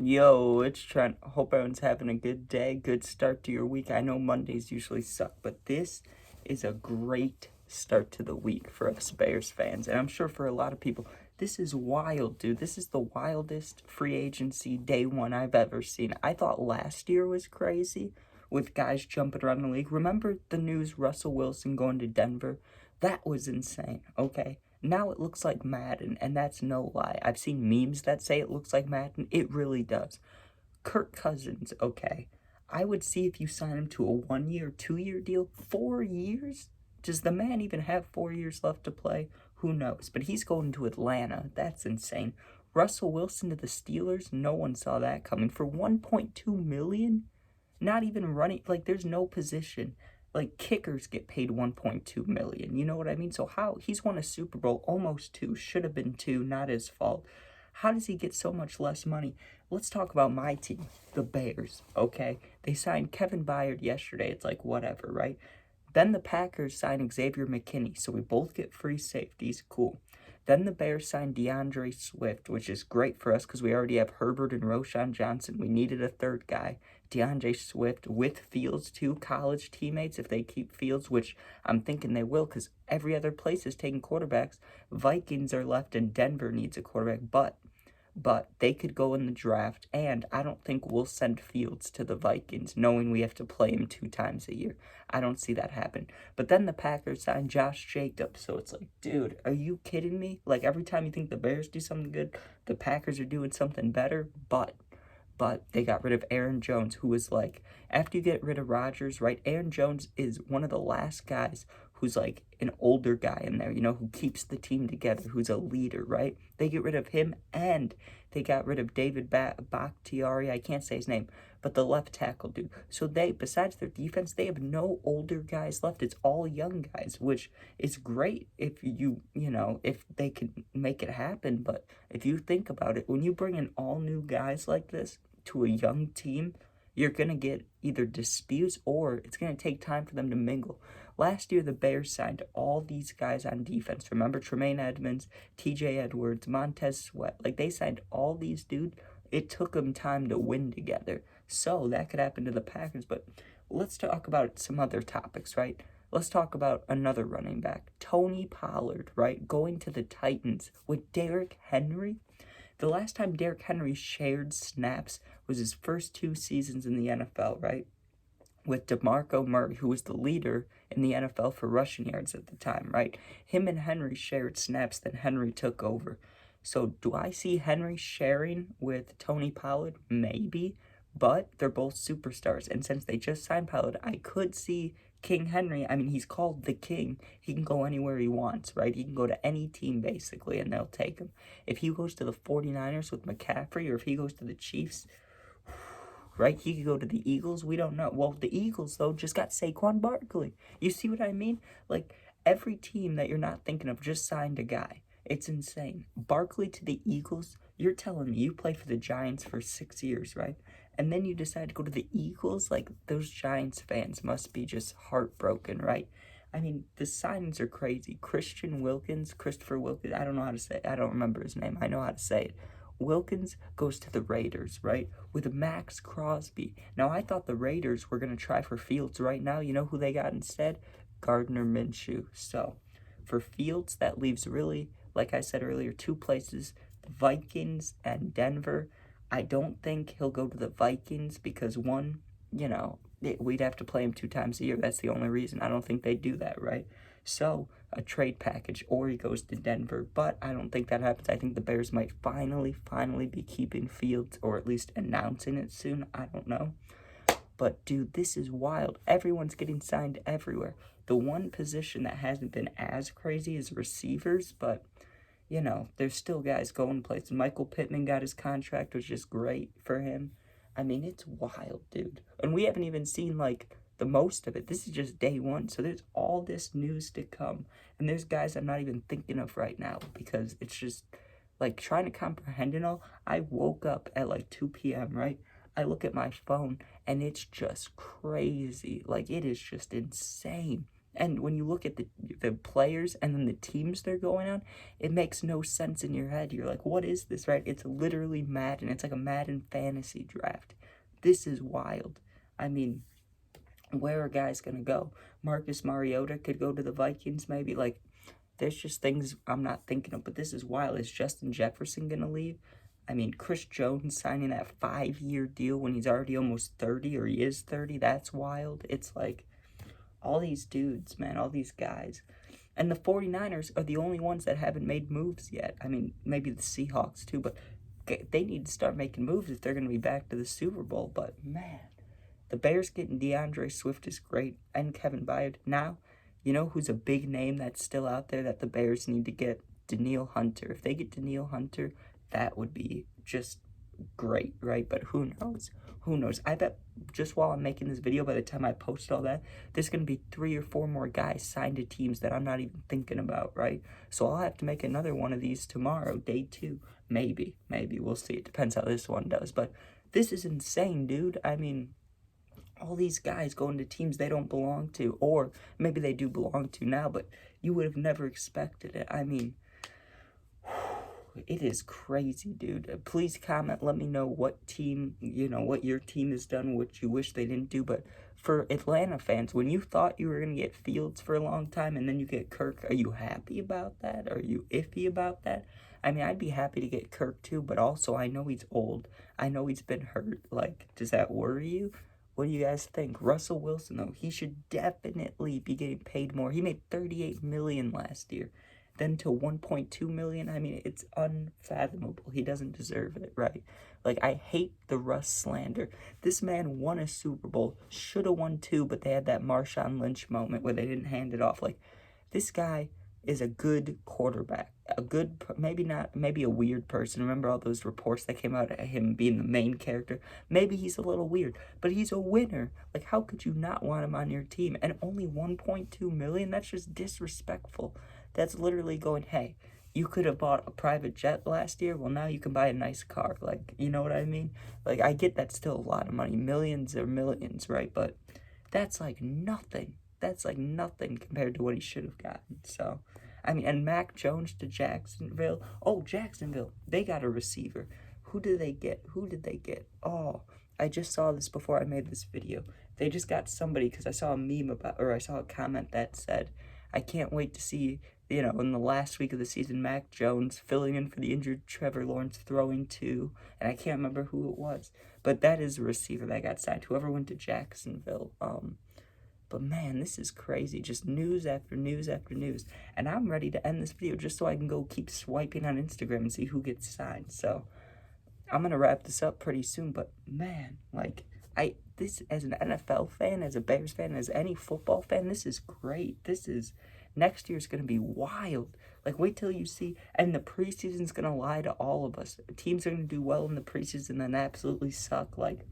Yo, it's Trent. Hope everyone's having a good day, good start to your week. I know Mondays usually suck, but this is a great start to the week for us Bears fans. And I'm sure for a lot of people, this is wild, dude. This is the wildest free agency day one I've ever seen. I thought last year was crazy with guys jumping around the league. Remember the news Russell Wilson going to Denver? That was insane, okay? Now it looks like Madden, and that's no lie. I've seen memes that say it looks like Madden. It really does. Kirk Cousins, okay. I would see if you sign him to a 1 year, 2 year deal. 4 years? Does the man even have 4 years left to play? Who knows? But he's going to Atlanta. That's insane. Russell Wilson to the Steelers? No one saw that coming. For 1.2 million? Not even running, like there's no position. Like kickers get paid 1.2 million. You know what I mean? So how he's won a Super Bowl, almost two, should have been two, not his fault. How does he get so much less money? Let's talk about my team, the Bears, okay? They signed Kevin Byard yesterday. It's like whatever, right? Then the Packers signed Xavier McKinney, so we both get free safeties. Cool. Then the Bears signed DeAndre Swift, which is great for us because we already have Herbert and Roschon Johnson. We needed a third guy. DeAndre Swift with Fields, two college teammates, if they keep Fields, which I'm thinking they will because every other place is taking quarterbacks. Vikings are left and Denver needs a quarterback, but they could go in the draft, and I don't think we'll send Fields to the Vikings, knowing we have to play him 2 times a year. I don't see that happen. But then the Packers signed Josh Jacobs, so it's like, dude, are you kidding me? Like, every time you think the Bears do something good, the Packers are doing something better, but they got rid of Aaron Jones, who was like, after you get rid of Rodgers, right? Aaron Jones is one of the last guys who's like an older guy in there, who keeps the team together, who's a leader, right? They get rid of him, and they got rid of David Bakhtiari. I can't say his name, but the left tackle dude. So they, besides their defense, they have no older guys left. It's all young guys, which is great if if they can make it happen. But if you think about it, when you bring in all new guys like this to a young team, you're going to get either disputes or it's going to take time for them to mingle. Last year, the Bears signed all these guys on defense. Remember Tremaine Edmonds, TJ Edwards, Montez Sweat. Like, they signed all these dudes. It took them time to win together. So that could happen to the Packers. But let's talk about some other topics, right? Let's talk about another running back, Tony Pollard, right? Going to the Titans with Derrick Henry. The last time Derrick Henry shared snaps was his first 2 seasons in the NFL, right? With DeMarco Murray, who was the leader in the NFL for rushing yards at the time, right? Him and Henry shared snaps, then Henry took over. So do I see Henry sharing with Tony Pollard? Maybe, but they're both superstars. And since they just signed Pollard, I could see King Henry. I mean, he's called the King. He can go anywhere he wants, right? He can go to any team, basically, and they'll take him. If he goes to the 49ers with McCaffrey, or if he goes to the Chiefs, right? He could go to the Eagles. We don't know. Well, the Eagles, though, just got Saquon Barkley. You see what I mean? Like, every team that you're not thinking of just signed a guy. It's insane. Barkley to the Eagles? You're telling me you played for the Giants for 6 years, right? And then you decide to go to the Eagles? Like, those Giants fans must be just heartbroken, right? I mean, the signings are crazy. Christopher Wilkins, I don't know how to say it. I don't remember his name. I know how to say it. Wilkins goes to the Raiders, right? With Max Crosby. Now, I thought the Raiders were going to try for Fields right now. You know who they got instead? Gardner Minshew. So, for Fields, that leaves really, like I said earlier, two places, the Vikings and Denver. I don't think he'll go to the Vikings because, one, we'd have to play him 2 times a year. That's the only reason. I don't think they'd do that, right? So, a trade package, or he goes to Denver, but I don't think that happens. I think the Bears might finally be keeping Fields, or at least announcing it soon. I don't know. But, dude, this is wild. Everyone's getting signed everywhere. The one position that hasn't been as crazy is receivers, but, there's still guys going places. Michael Pittman got his contract, which is great for him. I mean, it's wild, dude. And we haven't even seen, like, the most of it. This is just day one. So there's all this news to come. And there's guys I'm not even thinking of right now because it's just, like, trying to comprehend it all. I woke up at, like, 2 p.m., right? I look at my phone, and it's just crazy. Like, it is just insane. And when you look at the players and then the teams they're going on, it makes no sense in your head. You're like, what is this, right? It's literally Madden. It's like a Madden fantasy draft. This is wild. I mean, where are guys going to go? Marcus Mariota could go to the Vikings maybe. Like, there's just things I'm not thinking of. But this is wild. Is Justin Jefferson going to leave? I mean, Chris Jones signing that 5-year deal when he's already almost 30, or he is 30. That's wild. It's like all these dudes, man, all these guys. And the 49ers are the only ones that haven't made moves yet. I mean, maybe the Seahawks too, but they need to start making moves if they're going to be back to the Super Bowl. But, man, the Bears getting DeAndre Swift is great, and Kevin Byard. Now, you know who's a big name that's still out there that the Bears need to get? Danielle Hunter. If they get Danielle Hunter, that would be just great, right? But who knows? Who knows? I bet just while I'm making this video, by the time I post all that, there's going to be 3 or 4 more guys signed to teams that I'm not even thinking about, right? So I'll have to make another one of these tomorrow, day 2. Maybe. We'll see. It depends how this one does. But this is insane, dude. I mean, all these guys going to teams they don't belong to, or maybe they do belong to now, but you would have never expected it. I mean, it is crazy, dude. Please comment. Let me know what team, what your team has done, what you wish they didn't do. But for Atlanta fans, when you thought you were going to get Fields for a long time and then you get Kirk, are you happy about that? Are you iffy about that? I mean, I'd be happy to get Kirk too, but also I know he's old. I know he's been hurt. Like, does that worry you? What do you guys think? Russell Wilson, though, he should definitely be getting paid more. He made $38 million last year. Then to $1.2 million, I mean, it's unfathomable. He doesn't deserve it, right? Like, I hate the Russ slander. This man won a Super Bowl, should have won 2, but they had that Marshawn Lynch moment where they didn't hand it off. Like, this guy is a good quarterback. Maybe a weird person. Remember all those reports that came out of him being the main character? Maybe he's a little weird, but he's a winner. Like, how could you not want him on your team? And only $1.2 million? That's just disrespectful. That's literally going, hey, you could have bought a private jet last year. Well, now you can buy a nice car. Like, you know what I mean? Like, I get that's still a lot of money. Millions are millions, right? But that's like nothing. That's like nothing compared to what he should have gotten. So, I mean, and Mac Jones to Jacksonville. Oh, Jacksonville. They got a receiver. Who did they get? Oh, I just saw this before I made this video. They just got somebody because I saw a meme I saw a comment that said, I can't wait to see, in the last week of the season, Mac Jones filling in for the injured Trevor Lawrence, throwing 2, and I can't remember who it was. But that is a receiver that got signed, whoever went to Jacksonville. But man, this is crazy. Just news after news after news. And I'm ready to end this video just so I can go keep swiping on Instagram and see who gets signed. So I'm going to wrap this up pretty soon. But man, like, this as an NFL fan, as a Bears fan, as any football fan, this is great. Next year's going to be wild. Like, wait till you see, and the preseason's going to lie to all of us. Teams are going to do well in the preseason and then absolutely suck. Like,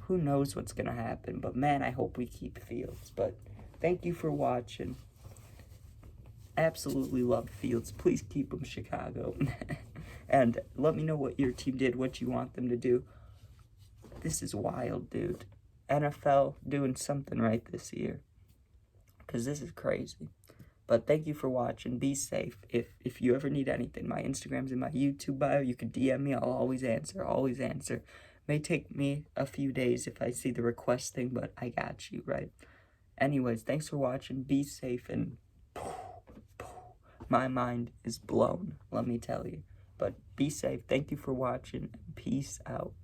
who knows what's going to happen. But, man, I hope we keep Fields. But thank you for watching. Absolutely love Fields. Please keep him, Chicago. And let me know what your team did, what you want them to do. This is wild, dude. NFL doing something right this year. Because this is crazy. But thank you for watching. Be safe. If you ever need anything, my Instagram's in my YouTube bio. You can DM me. I'll always answer. May take me a few days if I see the request thing, but I got you, right? Anyways, thanks for watching. Be safe, and my mind is blown, let me tell you. But be safe. Thank you for watching. Peace out.